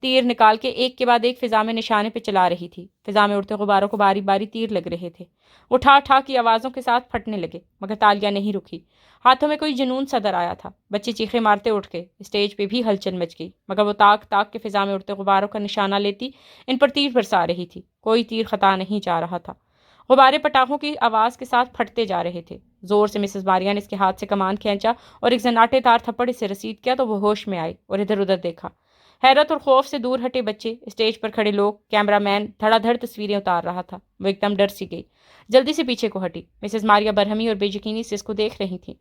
تیر نکال کے ایک کے بعد ایک فضا میں نشانے پہ چلا رہی تھی۔ فضا میں اڑتے غباروں کو باری باری تیر لگ رہے تھے۔ وہ ٹھا ٹھا کی آوازوں کے ساتھ پھٹنے لگے، مگر تالیہ نہیں رکی۔ ہاتھوں میں کوئی جنون صدر آیا تھا۔ بچے چیخے مارتے اٹھ گئے۔ اسٹیج پہ بھی ہلچل مچ گئی، مگر وہ تاک تاک کے فضا میں اڑتے غباروں کا نشانہ لیتی ان پر تیر برسا رہی تھی۔ کوئی تیر خطا نہیں جا رہا تھا۔ غبارے پٹاخوں کی آواز کے ساتھ پھٹتے جا رہے تھے۔ زور سے مسز ماریا نے اس کے ہاتھ سے کمان کھینچا اور ایک زناٹے دار تھپڑ اسے رسید کیا تو وہ ہوش میں آئی اور ادھر ادھر دیکھا۔ حیرت اور خوف سے دور ہٹے بچے، اسٹیج پر کھڑے لوگ، کیمرہ مین دھڑا دھڑ تصویریں اتار رہا تھا۔ وہ ایک دم ڈر سی گئی، جلدی سے پیچھے کو ہٹی۔ مسز ماریا برہمی اور بے یقینی سے اس کو دیکھ رہی تھیں۔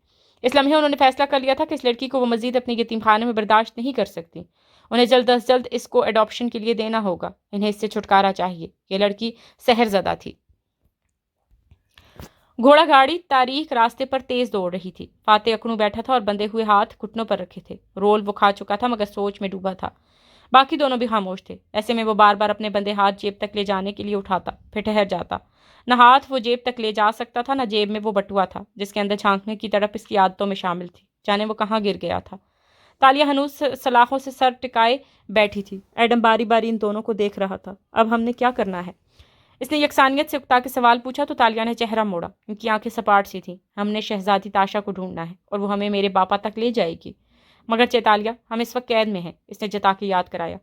اس لمحے انہوں نے فیصلہ کر لیا تھا کہ اس لڑکی کو وہ مزید اپنے یتیم خانے میں برداشت نہیں کر سکتی۔ انہیں جلد از جلد اس کو ایڈاپشن کے لیے دینا ہوگا۔ انہیں اس سے چھٹکارا چاہیے۔ یہ لڑکی سحر زدہ تھی۔ گھوڑا گاڑی تاریخ راستے پر تیز دوڑ رہی تھی۔ فاتح اکنو بیٹھا تھا اور بندھے ہوئے ہاتھ گھٹنوں پر رکھے تھے۔ رول وہ کھا چکا تھا مگر سوچ میں ڈوبا تھا۔ باقی دونوں بھی خاموش تھے۔ ایسے میں وہ بار بار اپنے بندے ہاتھ جیب تک لے جانے کے لیے اٹھاتا، پھر ٹھہر جاتا۔ نہ ہاتھ وہ جیب تک لے جا سکتا تھا، نہ جیب میں وہ بٹوا تھا جس کے اندر جھانکنے کی تڑپ اس کی عادتوں میں شامل تھی۔ جانے وہ کہاں گر گیا تھا۔ تالیہ ہنوز سلاخوں سے سر ٹکائے بیٹھی تھی۔ ایڈم باری باری ان دونوں کو دیکھ رہا تھا۔ اب ہم نے کیا کرنا ہے؟ اس نے یکسانیت سے اکتا کے سوال پوچھا تو تالیہ نے چہرہ موڑا۔ ان کی آنکھیں سپاٹ سی تھیں۔ ہم نے شہزادی تاشا کو ڈھونڈنا ہے اور وہ ہمیں میرے باپا تک لے جائے گی۔ مگر چیتالیہ، ہم اس وقت قید میں ہیں، اس نے جتا کے یاد کرایا۔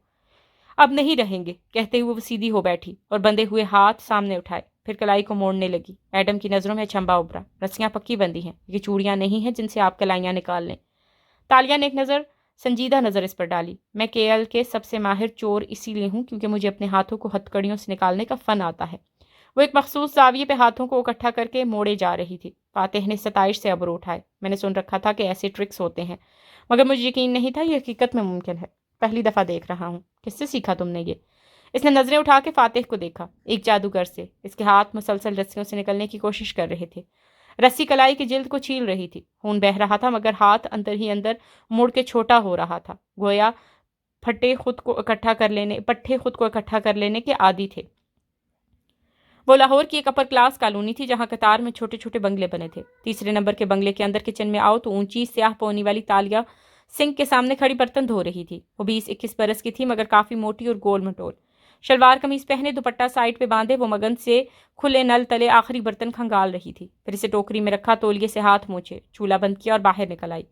اب نہیں رہیں گے، کہتے ہوئے وہ سیدھی ہو بیٹھی اور بندھے ہوئے ہاتھ سامنے اٹھائے، پھر کلائی کو موڑنے لگی۔ ایڈم کی نظروں میں اچنبھا ابھرا۔ رسیاں پکی بندھی ہیں، یہ چوڑیاں نہیں ہیں جن سے آپ کلائیاں نکال لیں۔ تالیہ نے ایک سنجیدہ نظر اس پر ڈالی۔ میں کے ایل کے سب سے ماہر چور اسی لیے ہوں کیونکہ مجھے اپنے ہاتھوں کو ہتکڑیوں سے نکالنے کا فن آتا ہے۔ وہ ایک مخصوص زاویے پہ ہاتھوں کو اکٹھا کر کے موڑے جا رہی تھی۔ فاتح نے ستائش سے ابرو اٹھائے۔ میں نے سن رکھا تھا کہ ایسے ٹرکس ہوتے ہیں، مگر مجھے یقین نہیں تھا یہ حقیقت میں ممکن ہے۔ پہلی دفعہ دیکھ رہا ہوں۔ کس سے سیکھا تم نے یہ؟ اس نے نظریں اٹھا کے فاتح کو دیکھا۔ ایک جادوگر سے۔ اس کے ہاتھ مسلسل رسیوں سے نکلنے کی کوشش کر رہے تھے۔ رسی کلائی کی جلد کو چھیل رہی تھی۔ خون بہہ رہا تھا مگر ہاتھ اندر ہی اندر مڑ کے چھوٹا ہو رہا تھا، گویا پٹھے خود کو اکٹھا کر لینے کے عادی تھے۔ وہ لاہور کی ایک اپر کلاس کالونی تھی جہاں قطار میں چھوٹے چھوٹے بنگلے بنے تھے۔ تیسرے نمبر کے بنگلے کے اندر کچن میں آؤ تو اونچی سیاہ پونی والی تالیہ سنک کے سامنے کھڑی برتن دھو رہی تھی۔ وہ 20-21 برس کی تھی مگر کافی موٹی اور گول مٹول۔ شلوار قمیض پہنے، دوپٹہ سائڈ پہ باندھے، وہ مگن سے کھلے نل تلے آخری برتن کھنگال رہی تھی۔ پھر اسے ٹوکری میں رکھا، تولیے سے ہاتھ پوچھے، چولہا بند کیا اور باہر نکل آئی۔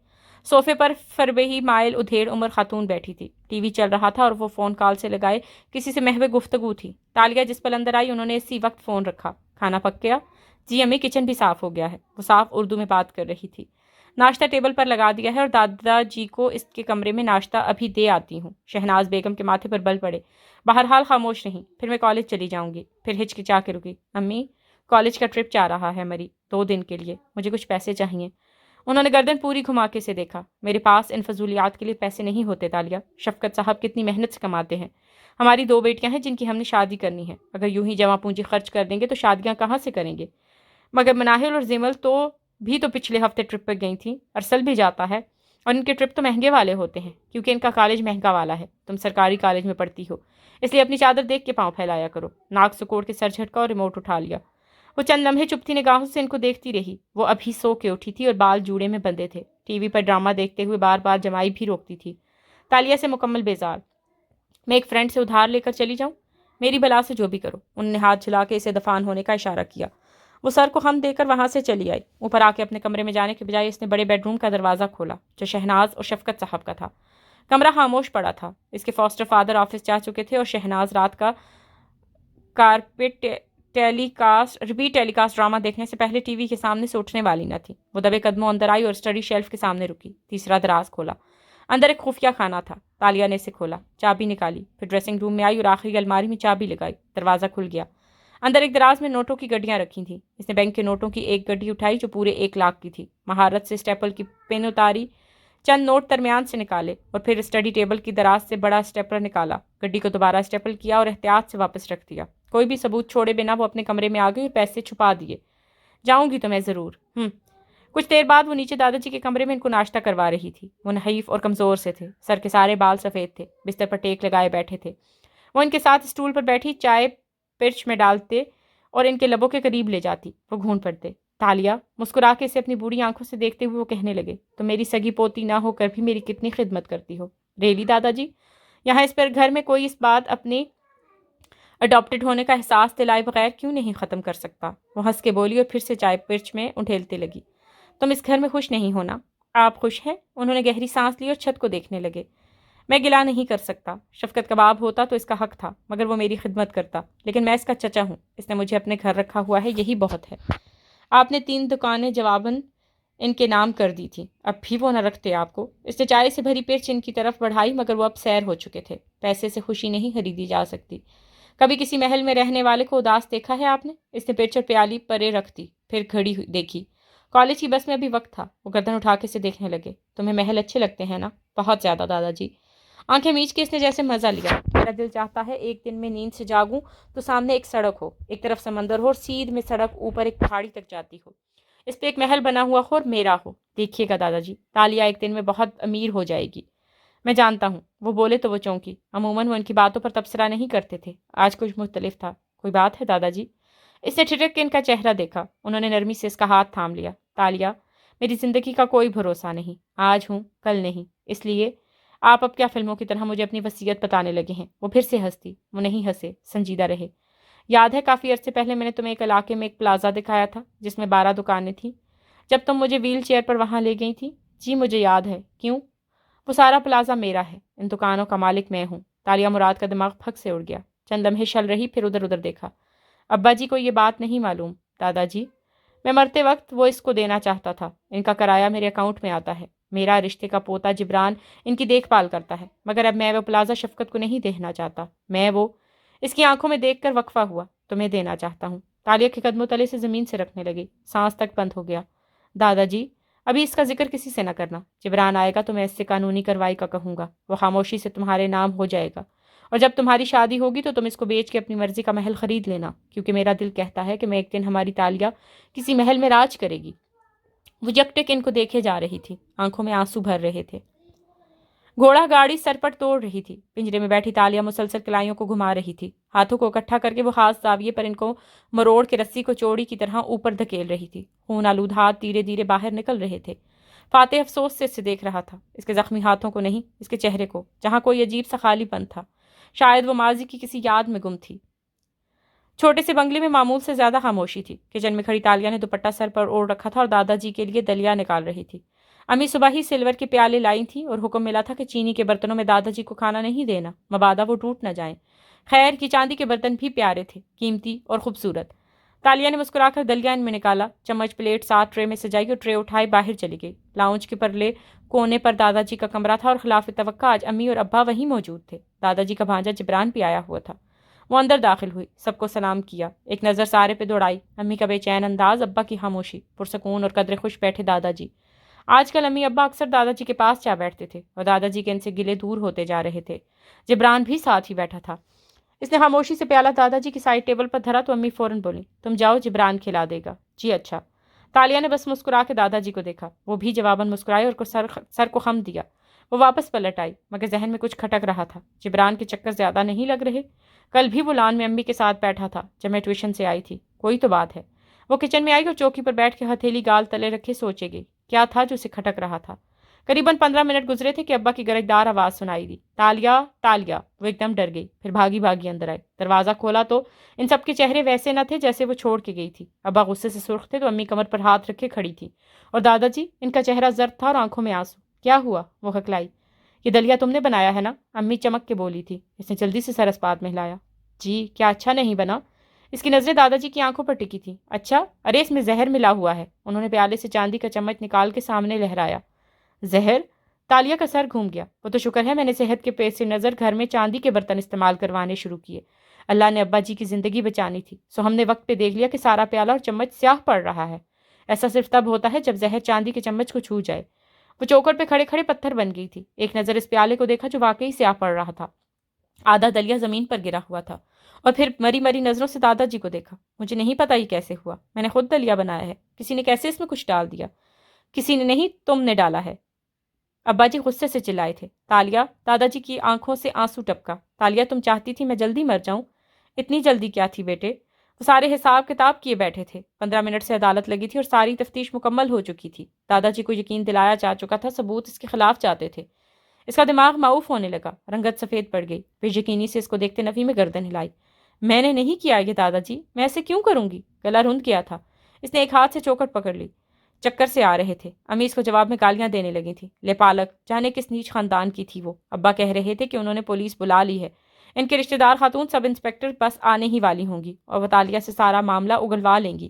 صوفے پر فربہی مائل ادھیڑ عمر خاتون بیٹھی تھی۔ ٹی وی چل رہا تھا اور وہ فون کال سے لگائے کسی سے محو گفتگو تھی۔ تالیہ جس پل اندر آئی انہوں نے اسی وقت فون رکھا۔ کھانا پک گیا؟ جی امی، کچن بھی صاف ہو گیا ہے۔ وہ صاف اردو میں بات کر رہی تھی۔ ناشتہ ٹیبل پر لگا دیا ہے اور دادا جی کو اس کے کمرے میں ناشتہ ابھی دے آتی ہوں۔ شہناز بیگم کے ماتھے پر بل پڑے۔ بہرحال خاموش رہیں۔ پھر میں کالج چلی جاؤں گی۔ پھر ہچکچا کے رکی۔ امی، کالج کا ٹرپ جا رہا ہے مری، 2 دن کے لیے، مجھے کچھ پیسے چاہیے۔ انہوں نے گردن پوری گھما کے سے دیکھا۔ میرے پاس ان فضولیات کے لیے پیسے نہیں ہوتے تالیہ۔ شفقت صاحب کتنی محنت سے کماتے ہیں۔ ہماری 2 بیٹیاں ہیں جن کی ہم نے شادی کرنی ہے۔ اگر یوں ہی جمع پونجی خرچ کر دیں گے تو شادیاں کہاں سے کریں گے؟ مگر مناہل اور زمل تو پچھلے ہفتے ٹرپ پہ گئی تھیں۔ ارسل بھی جاتا ہے اور ان کے ٹرپ تو مہنگے والے ہوتے ہیں کیونکہ ان کا کالج مہنگا والا ہے۔ تم سرکاری کالج میں پڑھتی ہو، اس لیے اپنی چادر دیکھ کے پاؤں پھیلایا کرو۔ ناک سکوڑ کے سر جھٹکا اور ریموٹ اٹھا لیا۔ وہ چند لمحے چپتی نگاہوں سے ان کو دیکھتی رہی۔ وہ ابھی سو کے اٹھی تھی اور بال جوڑے میں بندھے تھے۔ ٹی وی پر ڈرامہ دیکھتے ہوئے بار بار جمائی بھی روکتی تھی۔ تالیہ سے مکمل بیزار۔ میں ایک فرینڈ سے ادھار لے کر چلی جاؤں؟ میری بلا سے جو بھی کرو۔ انہوں نے ہاتھ جھلا کے اسے دفان ہونے کا اشارہ کیا۔ وہ سر کو خم دے کر وہاں سے چلی آئی۔ اوپر آ کے اپنے کمرے میں جانے کے بجائے اس نے بڑے بیڈ روم کا دروازہ کھولا جو شہناز اور شفقت صاحب کا تھا۔ کمرہ خاموش پڑا تھا۔ اس کے فاسٹر فادر آفس جا چکے تھے اور شہناز رات کا ریپیٹ ٹیلی کاسٹ ڈرامہ دیکھنے سے پہلے ٹی وی کے سامنے سے اٹھنے والی نہ تھی۔ وہ دبے قدموں اندر آئی اور اسٹڈی شیلف کے سامنے رکی۔ تیسرا دراز کھولا۔ اندر ایک خفیہ خانہ تھا۔ تالیہ نے اسے کھولا، چابی نکالی، پھر ڈریسنگ روم میں آئی اور آخری الماری میں چابی لگائی۔ دروازہ کھل گیا۔ اندر ایک دراز میں نوٹوں کی گڈیاں رکھی تھیں۔ اس نے بینک کے نوٹوں کی ایک گڈی اٹھائی جو پورے 1 لاکھ کی تھی۔ مہارت سے اسٹیپل کی پن اتاری، چند نوٹ درمیان سے نکالے اور پھر اسٹڈی ٹیبل کی دراز سے بڑا اسٹیپلر نکالا، گڈی کو دوبارہ اسٹیپل کیا اور احتیاط سے واپس رکھ دیا۔ کوئی بھی ثبوت چھوڑے بنا وہ اپنے کمرے میں آ گئی اور پیسے چھپا دیے۔ جاؤں گی تو میں ضرور۔ کچھ دیر بعد وہ نیچے دادا جی کے کمرے میں ان کو ناشتہ کروا رہی تھی۔ وہ نحیف اور کمزور سے تھے، سر کے سارے بال سفید تھے، بستر پر ٹیک لگائے بیٹھے تھے۔ وہ ان کے ساتھ اسٹول پر بیٹھی چائے پرچ میں ڈالتے اور ان کے لبوں کے قریب لے جاتی۔ وہ گھون پڑتے۔ تالیہ مسکرا کے اسے اپنی بوڑھی آنکھوں سے دیکھتے ہوئے وہ کہنے لگے، تم میری سگی پوتی نہ ہو کر بھی میری کتنی خدمت کرتی ہو۔ ریلی دادا جی؟ یہاں اس پر گھر میں کوئی اس بات اپنے اڈاپٹڈ ہونے کا احساس دلائے بغیر کیوں نہیں ختم کر سکتا؟ وہ ہنس کے بولی اور پھر سے چائے پرچ میں انڈھیلتے لگی۔ تم اس گھر میں خوش نہیں ہونا؟ آپ خوش ہیں؟ انہوں نے گہری سانس لی اور چھت کو دیکھنے لگے۔ میں گلا نہیں کر سکتا۔ شفقت کا باپ ہوتا تو اس کا حق تھا مگر وہ میری خدمت کرتا، لیکن میں اس کا چچا ہوں۔ اس نے مجھے اپنے گھر رکھا ہوا ہے، یہی بہت ہے۔ آپ نے 3 دکانیں جواباً ان کے نام کر دی تھی، اب بھی وہ نہ رکھتے آپ کو۔ اس نے چائے سے بھری پیٹ ان کی طرف بڑھائی، مگر وہ اب سیر ہو چکے تھے۔ پیسے سے خوشی نہیں خریدی جا سکتی۔ کبھی کسی محل میں رہنے والے کو اداس دیکھا ہے آپ نے؟ اس نے پیچر پیالی پرے رکھ دی، پھر گھڑی دیکھی۔ کالج کی بس میں ابھی وقت تھا۔ وہ گردن اٹھا کے اسے دیکھنے لگے۔ تمہیں محل اچھے لگتے ہیں نا؟ بہت زیادہ دادا جی۔ آنکھیں میچ کے اس نے جیسے مزہ لیا۔ میرا دل چاہتا ہے ایک دن میں نیند سے جاگوں تو سامنے ایک سڑک ہو، ایک طرف سمندر ہو اور سیدھ میں سڑک اوپر ایک پہاڑی تک جاتی ہو، اس پہ ایک محل بنا ہوا ہو اور میرا ہو۔ دیکھیے گا دادا جی، تالیہ ایک دن میں بہت امیر ہو جائے گی۔ میں جانتا ہوں۔ وہ بولے تو وہ چونکی۔ عموماً وہ ان کی باتوں پر تبصرہ نہیں کرتے تھے، آج کچھ مختلف تھا۔ کوئی بات ہے دادا جی؟ اس نے ٹھٹک کے ان کا چہرہ دیکھا۔ انہوں نے نرمی سے اس کا ہاتھ تھام لیا۔ تالیہ، میری زندگی کا کوئی بھروسہ نہیں، آج ہوں کل نہیں، اس لیے آپ اب کیا فلموں کی طرح مجھے اپنی وصیت بتانے لگے ہیں؟ وہ پھر سے ہنسی۔ وہ نہیں ہنسے، سنجیدہ رہے۔ یاد ہے کافی عرصے پہلے میں نے تمہیں ایک علاقے میں ایک پلازا دکھایا تھا جس میں 12 دکانیں تھیں، جب تم مجھے ویل چیئر پر وہاں لے گئی تھی؟ جی مجھے یاد ہے۔ کیوں؟ وہ سارا پلازا میرا ہے، ان دکانوں کا مالک میں ہوں۔ تالیہ مراد کا دماغ پھک سے اڑ گیا۔ چند لمحے شل رہی، پھر ادھر ادھر دیکھا۔ ابا جی کو یہ بات نہیں معلوم دادا جی؟ میں مرتے وقت وہ اس کو دینا چاہتا تھا۔ ان کا کرایہ میرے اکاؤنٹ میں آتا ہے۔ میرا رشتے کا پوتا جبران ان کی دیکھ بھال کرتا ہے، مگر اب میں وہ پلازا شفقت کو نہیں دینا چاہتا۔ میں وہ اس کی آنکھوں میں دیکھ کر وقفہ ہوا، تمہیں دینا چاہتا ہوں۔ تالیہ کے قدموں تلے سے زمین سے رکھنے لگی، سانس تک بند ہو گیا۔ دادا جی، ابھی اس کا ذکر کسی سے نہ کرنا۔ جبران آئے گا تو میں اس سے قانونی کارروائی کا کہوں گا، وہ خاموشی سے تمہارے نام ہو جائے گا، اور جب تمہاری شادی ہوگی تو تم اس کو بیچ کے اپنی مرضی کا محل خرید لینا، کیونکہ میرا دل کہتا ہے کہ میں ایک دن ہماری تالیہ کسی محل میں راج کرے گی۔ وہ یکٹک ان کو دیکھے جا رہی تھی، آنکھوں میں آنسو بھر رہے تھے۔ گھوڑا گاڑی سرپٹ توڑ رہی تھی۔ پنجرے میں بیٹھی تالیہ مسلسل کلائیوں کو گھما رہی تھی، ہاتھوں کو اکٹھا کر کے وہ خاص زاویے پر ان کو مروڑ کے رسی کو چوڑی کی طرح اوپر دھکیل رہی تھی۔ خون آلود ہاتھ دھیرے دھیرے باہر نکل رہے تھے۔ فاتح افسوس سے اسے دیکھ رہا تھا، اس کے زخمی ہاتھوں کو نہیں، اس کے چہرے کو، جہاں کوئی عجیب سا خالی پن تھا، شاید وہ ماضی کی کسی یاد میں گم تھی۔ چھوٹے سے بنگلے میں معمول سے زیادہ خاموشی تھی۔ کچن میں کھڑی تالیہ نے دوپٹہ سر پر اوڑھ رکھا تھا اور دادا جی کے لیے دلیا نکال رہی تھی۔ امی صبح ہی سلور کے پیالے لائی تھیں اور حکم ملا تھا کہ چینی کے برتنوں میں دادا جی کو کھانا نہیں دینا، مبادا وہ ٹوٹ نہ جائیں۔ خیر کی چاندی کے برتن بھی پیارے تھے، قیمتی اور خوبصورت۔ تالیہ نے مسکرا کر دلیا ان میں نکالا، چمچ پلیٹ ساتھ ٹرے میں سجائی اور ٹرے اٹھائے باہر چلی گئی۔ لاؤنج کے پرلے کونے پر دادا جی کا کمرہ تھا اور خلاف توقع آج امی اور ابا وہیں موجود تھے۔ دادا جی کا بھانجا جبران بھی آیا ہوا تھا۔ وہ اندر داخل ہوئی، سب کو سلام کیا، ایک نظر سارے پہ دوڑائی، امی کا بے چین انداز، ابا کی خاموشی، پرسکون اور قدر خوش بیٹھے دادا جی۔ آج کل امی ابا اکثر دادا جی کے پاس جا بیٹھتے تھے اور دادا جی کے ان سے گلے دور ہوتے جا رہے تھے۔ جبران بھی ساتھ ہی بیٹھا تھا۔ اس نے خاموشی سے پیالہ دادا جی کی سائڈ ٹیبل پر دھرا تو امی فوراً بولی، تم جاؤ، جبران کھلا دے گا۔ جی اچھا۔ تالیہ نے بس مسکرا کے دادا جی کو دیکھا، وہ بھی جواباً مسکرائے اور سر کو خم دیا۔ وہ واپس پلٹ آئی، مگر ذہن میں کچھ کھٹک رہا تھا۔ جبران کے چکر زیادہ نہیں لگ رہے؟ کل بھی وہ لان میں امی کے ساتھ بیٹھا تھا جب میں ٹیوشن سے آئی تھی، کوئی تو بات ہے۔ وہ کچن میں آئی اور چوکی پر بیٹھ کے ہتھیلی گال تلے رکھے سوچے گئی، کیا تھا جو اسے کھٹک رہا تھا۔ قریباً 15 منٹ گزرے تھے کہ ابا کی گرجدار آواز سنائی دی، تالیہ تالیہ۔ وہ ایک دم ڈر گئی، پھر بھاگی بھاگی اندر آئی۔ دروازہ کھولا تو ان سب کے چہرے ویسے نہ تھے جیسے وہ چھوڑ کے گئی تھی۔ ابا غصے سے سرخ تھے تو امی کمر پر ہاتھ رکھے کھڑی تھی، اور دادا جی، ان کا چہرہ زرد تھا اور آنکھوں میں آنسو۔ کیا ہوا؟ وہ ہکلائی۔ یہ دلیا تم نے بنایا ہے نا؟ امی چمک کے بولی تھی۔ اس نے جلدی سے سر اسپات میں ہلایا۔ جی، کیا اچھا نہیں بنا؟ اس کی نظریں دادا جی کی آنکھوں پر ٹکی تھی۔ اچھا؟ ارے اس میں زہر ملا ہوا ہے۔ انہوں نے پیالے سے چاندی کا چمچ نکال کے سامنے لہرایا۔ زہر؟ تالیہ کا سر گھوم گیا۔ وہ تو شکر ہے میں نے صحت کے پیش نظر گھر میں چاندی کے برتن استعمال کروانے شروع کیے۔ اللہ نے ابا جی کی زندگی بچانی تھی، سو ہم نے وقت پہ دیکھ لیا کہ سارا پیالہ اور چمچ سیاہ پڑ رہا ہے۔ ایسا صرف تب ہوتا ہے جب زہر چاندی کے چمچ کو چھو جائے۔ وہ چوکر پہ کھڑے کھڑے پتھر بن گئی تھی۔ ایک نظر اس پیالے کو دیکھا جو واقعی سیاہ پڑ رہا تھا، آدھا دلیا زمین پر گرا ہوا تھا، اور پھر مری مری نظروں سے دادا جی کو دیکھا۔ مجھے نہیں پتا یہ کیسے ہوا، میں نے خود دلیا بنایا ہے، کسی نے کیسے اس میں کچھ ڈال دیا؟ کسی نے نہیں، تم نے ڈالا ہے۔ ابا جی غصے سے چلائے تھے۔ تالیہ، دادا جی کی آنکھوں سے آنسو ٹپکا۔ تالیہ تم چاہتی تھی میں جلدی مر جاؤں؟ اتنی جلدی کیا تھی بیٹے؟ وہ سارے حساب کتاب کیے بیٹھے تھے۔ 15 منٹ سے عدالت لگی تھی اور ساری تفتیش مکمل ہو چکی تھی۔ دادا جی کو یقین دلایا جا چکا تھا، ثبوت اس کے خلاف جاتے تھے۔ اس کا دماغ معوف ہونے لگا، رنگت سفید پڑ گئی۔ بے یقینی سے اس کو دیکھتے نفی میں گردن ہلائی۔ میں نے نہیں کیا یہ دادا جی، میں ایسے کیوں کروں گی؟ گلا رند کیا تھا۔ اس نے ایک ہاتھ سے چوکٹ پکڑ لی۔ چکر سے آ رہے تھے۔ امی اس کو جواب میں گالیاں دینے لگی تھی۔ لے پالک، جانے کس نیچ خاندان کی تھی وہ۔ ابا کہہ رہے تھے کہ انہوں نے پولیس بلا لی ہے، ان کے رشتہ دار خاتون سب انسپکٹر بس آنے ہی والی ہوں گی اور وہ تالیہ سے سارا معاملہ اگلوا لیں گی۔